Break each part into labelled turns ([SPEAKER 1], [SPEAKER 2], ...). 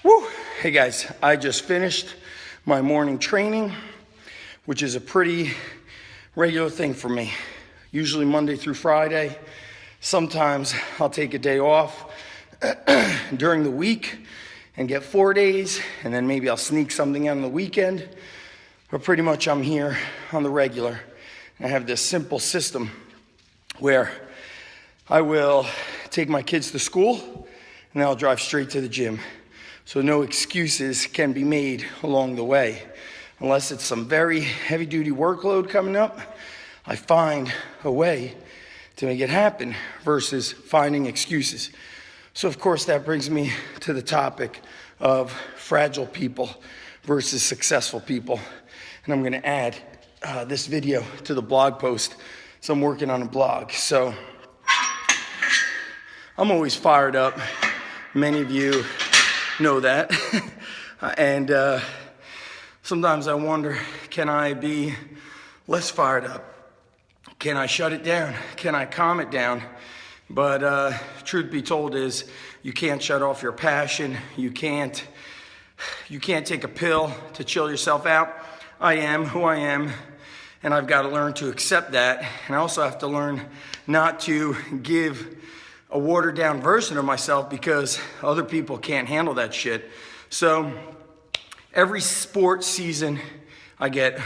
[SPEAKER 1] Woo! Hey guys, I just finished my morning training, which is a pretty regular thing for me. Usually Monday through Friday. Sometimes I'll take a day off during the week and get 4 days, and then maybe I'll sneak something out on the weekend. But pretty much I'm here on the regular. I have this simple system where I will take my kids to school and then I'll drive straight to the gym. So no excuses can be made along the way. Unless it's some very heavy duty workload coming up, I find a way to make it happen versus finding excuses. So of course that brings me to the topic of fragile people versus successful people. And I'm gonna add this video to the blog post. So I'm working on a blog. So I'm always fired up. Many of you know that. And sometimes I wonder, can I be less fired up? Can I shut it down? Can I calm it down? But truth be told is you can't shut off your passion. You can't take a pill to chill yourself out. I am who I am, and I've got to learn to accept that. And I also have to learn not to give a watered down version of myself because other people can't handle that shit. So every sports season I get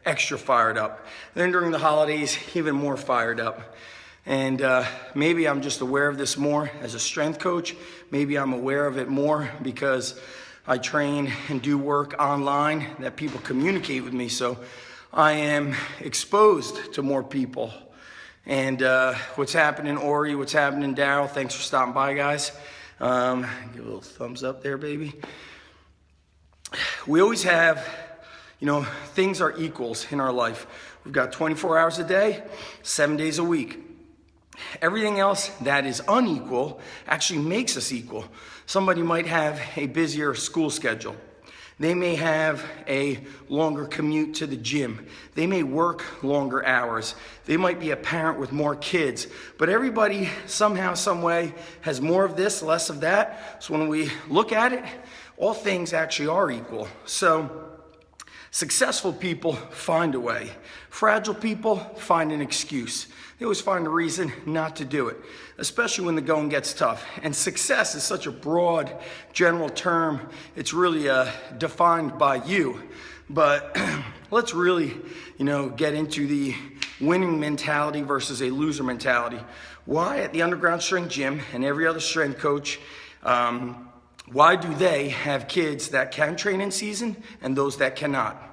[SPEAKER 1] extra fired up. Then during the holidays, even more fired up. And maybe I'm just aware of this more as a strength coach. Maybe I'm aware of it more because I train and do work online that people communicate with me. So I am exposed to more people. And what's happening, Ori, what's happening, Daryl, thanks for stopping by, guys. Give a little thumbs up there, baby. We always have, things are equals in our life. We've got 24 hours a day, 7 days a week. Everything else that is unequal actually makes us equal. Somebody might have a busier school schedule. They may have a longer commute to the gym. They may work longer hours. They might be a parent with more kids. But everybody somehow, some way has more of this, less of that. So when we look at it, all things actually are equal. So successful people find a way. Fragile people find an excuse. They always find a reason not to do it, especially when the going gets tough. And success is such a broad, general term. It's really defined by you. But let's really, get into the winning mentality versus a loser mentality. Why at the Underground Strength Gym and every other strength coach, why do they have kids that can train in season and those that cannot?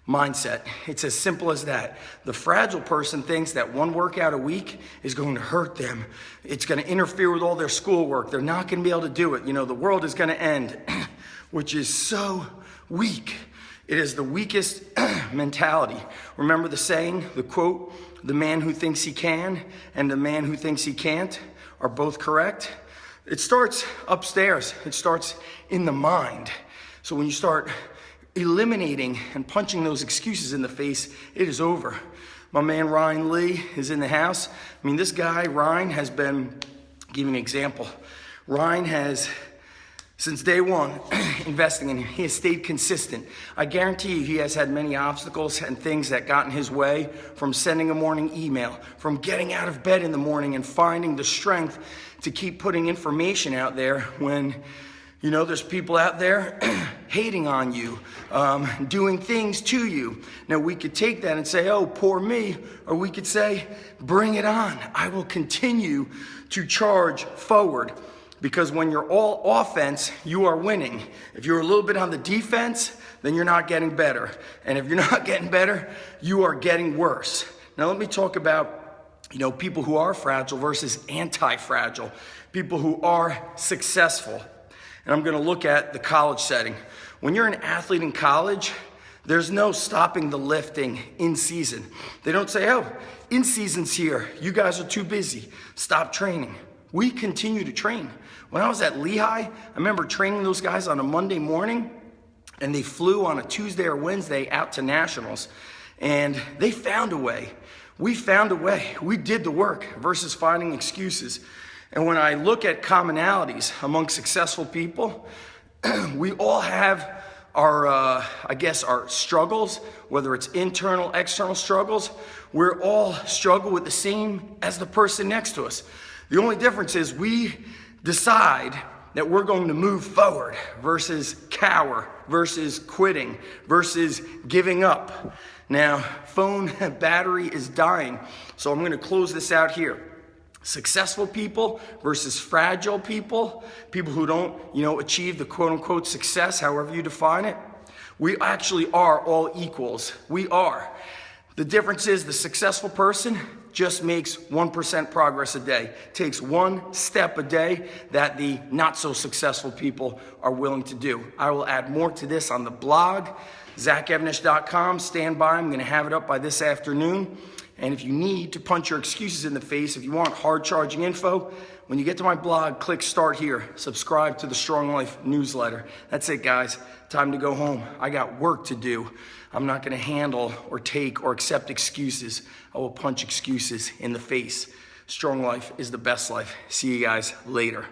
[SPEAKER 1] Mindset. It's as simple as that. The fragile person thinks that one workout a week is going to hurt them. It's going to interfere with all their schoolwork. They're not going to be able to do it. The world is going to end, which is so weak. It is the weakest mentality. Remember the saying, the quote, the man who thinks he can and the man who thinks he can't are both correct. It starts upstairs. It starts in the mind. So when you start eliminating and punching those excuses in the face, it is over. My man Ryan Lee is in the house. This guy, Ryan, has been, give you an example. Ryan has, since day one, investing in him. He has stayed consistent. I guarantee you he has had many obstacles and things that got in his way, from sending a morning email, from getting out of bed in the morning and finding the strength to keep putting information out there when there's people out there hating on you, doing things to you. Now, we could take that and say, oh, poor me, or we could say, bring it on. I will continue to charge forward, because when you're all offense, you are winning. If you're a little bit on the defense, then you're not getting better. And if you're not getting better, you are getting worse. Now, let me talk about people who are fragile versus anti-fragile, people who are successful. And I'm going to look at the college setting. When you're an athlete in college, there's no stopping the lifting in season. They don't say, oh, in season's here. You guys are too busy. Stop training. We continue to train. When I was at Lehigh, I remember training those guys on a Monday morning, and they flew on a Tuesday or Wednesday out to nationals. And they found a way. We found a way. We did the work versus finding excuses. And when I look at commonalities among successful people, We all have our, I guess, our struggles, whether it's internal, external struggles. We're all struggle with the same as the person next to us. The only difference is we decide that we're going to move forward versus cower, versus quitting, versus giving up. Now, phone battery is dying, so I'm going to close this out here. Successful people versus fragile people, people who don't, achieve the quote-unquote success, however you define it. We actually are all equals. We are. The difference is the successful person just makes 1% progress a day, takes one step a day that the not so successful people are willing to do. I will add more to this on the blog, ZachEvanish.com. Stand by, I'm going to have it up by this afternoon. And if you need to punch your excuses in the face, if you want hard charging info, when you get to my blog, click start here. Subscribe to the Strong Life newsletter. That's it, guys. Time to go home. I got work to do. I'm not going to handle or take or accept excuses. I will punch excuses in the face. Strong Life is the best life. See you guys later.